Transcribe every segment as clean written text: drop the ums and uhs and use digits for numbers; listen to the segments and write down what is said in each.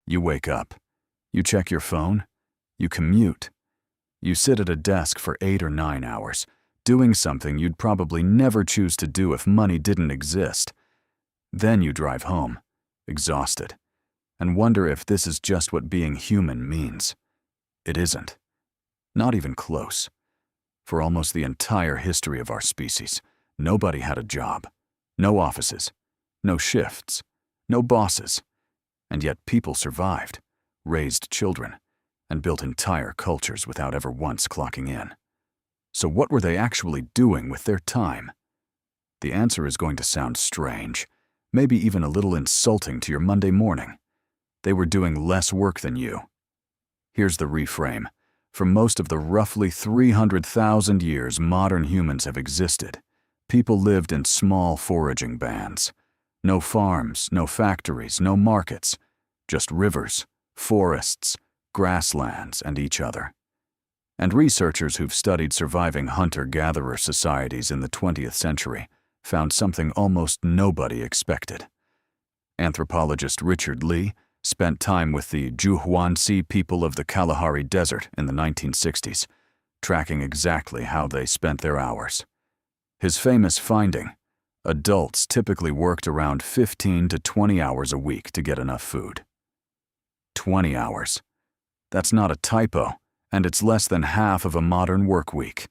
You wake up. You check your phone. You commute. You sit at a desk for 8 or 9 hours, doing something you'd probably never choose to do if money didn't exist. Then you drive home, exhausted, and wonder if this is just what being human means. It isn't. Not even close. For almost the entire history of our species, nobody had a job, no offices, no shifts, no bosses, and yet people survived, raised children, and built entire cultures without ever once clocking in. So what were they actually doing with their time? The answer is going to sound strange, maybe even a little insulting to your Monday morning. They were doing less work than you. Here's the reframe. For most of the roughly 300,000 years modern humans have existed, people lived in small foraging bands. No farms, no factories, no markets, just rivers, forests, grasslands, and each other. And researchers who've studied surviving hunter-gatherer societies in the 20th century found something almost nobody expected. Anthropologist Richard Lee spent time with the Juhuansi people of the Kalahari Desert in the 1960s, tracking exactly how they spent their hours. His famous finding: adults typically worked around 15 to 20 hours a week to get enough food. 20 hours. That's not a typo, and it's less than half of a modern work week.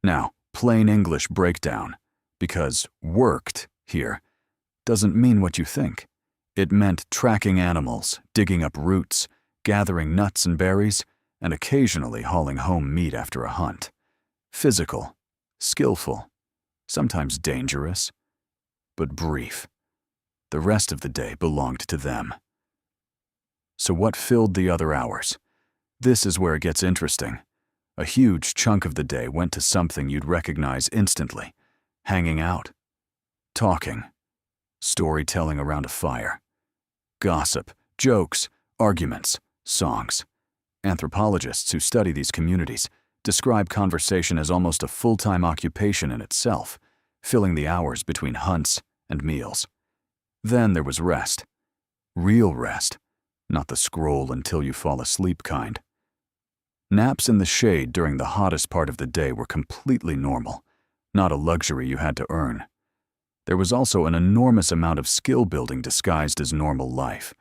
Now, plain English breakdown, because worked here doesn't mean what you think. It meant tracking animals, digging up roots, gathering nuts and berries, and occasionally hauling home meat after a hunt. Physical, skillful, sometimes dangerous, but brief. The rest of the day belonged to them. So what filled the other hours? This is where it gets interesting. A huge chunk of the day went to something you'd recognize instantly: hanging out, talking, storytelling around a fire, gossip, jokes, arguments, songs. Anthropologists who study these communities describe conversation as almost a full-time occupation in itself, filling the hours between hunts and meals. Then there was rest. Real rest, not the scroll until you fall asleep kind. Naps in the shade during the hottest part of the day were completely normal, not a luxury you had to earn. There was also an enormous amount of skill building disguised as normal life.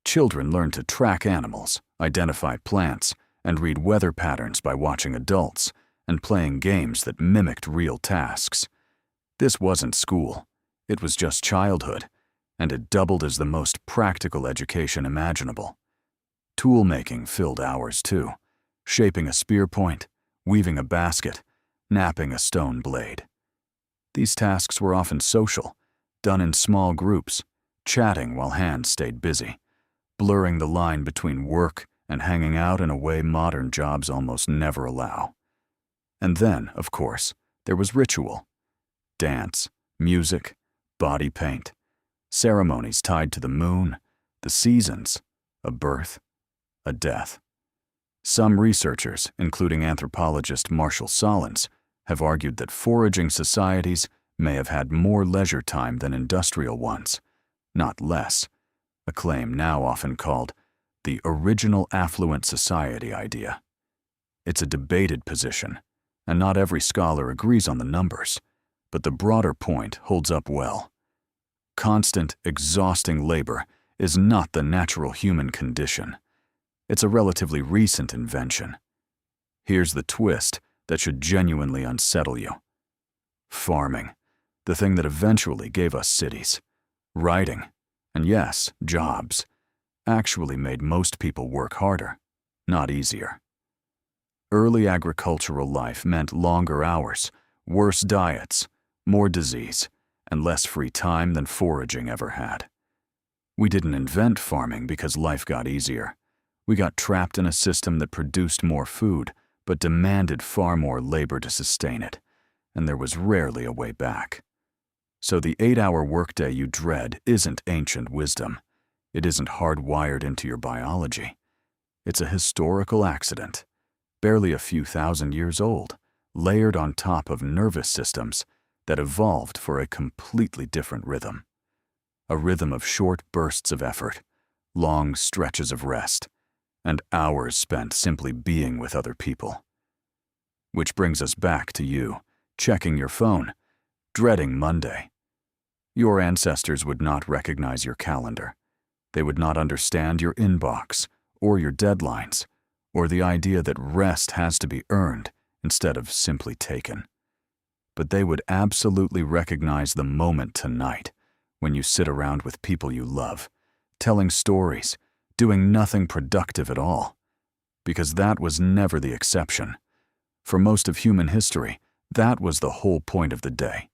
Children learned to track animals, identify plants, and read weather patterns by watching adults and playing games that mimicked real tasks. This wasn't school. It was just childhood, and it doubled as the most practical education imaginable. Tool-making filled hours too, shaping a spear point, weaving a basket, knapping a stone blade. These tasks were often social, done in small groups, chatting while hands stayed busy, blurring the line between work and hanging out in a way modern jobs almost never allow. And then, of course, there was ritual: dance, music, body paint, ceremonies tied to the moon, the seasons, a birth, a death. Some researchers, including anthropologist Marshall Sahlins, have argued that foraging societies may have had more leisure time than industrial ones, not less, a claim now often called the original affluent society idea. It's a debated position, and not every scholar agrees on the numbers, but the broader point holds up well. Constant, exhausting labor is not the natural human condition. It's a relatively recent invention. Here's the twist that should genuinely unsettle you. Farming, the thing that eventually gave us cities, writing, and yes, jobs, actually made most people work harder, not easier. Early agricultural life meant longer hours, worse diets, more disease, and less free time than foraging ever had. We didn't invent farming because life got easier. We got trapped in a system that produced more food, but demanded far more labor to sustain it, and there was rarely a way back. So the 8-hour workday you dread isn't ancient wisdom. It isn't hardwired into your biology. It's a historical accident, barely a few thousand years old, layered on top of nervous systems that evolved for a completely different rhythm. A rhythm of short bursts of effort, long stretches of rest, and hours spent simply being with other people. Which brings us back to you, checking your phone, dreading Monday. Your ancestors would not recognize your calendar. They would not understand your inbox, or your deadlines, or the idea that rest has to be earned instead of simply taken. But they would absolutely recognize the moment tonight when you sit around with people you love, telling stories, doing nothing productive at all. Because that was never the exception. For most of human history, that was the whole point of the day.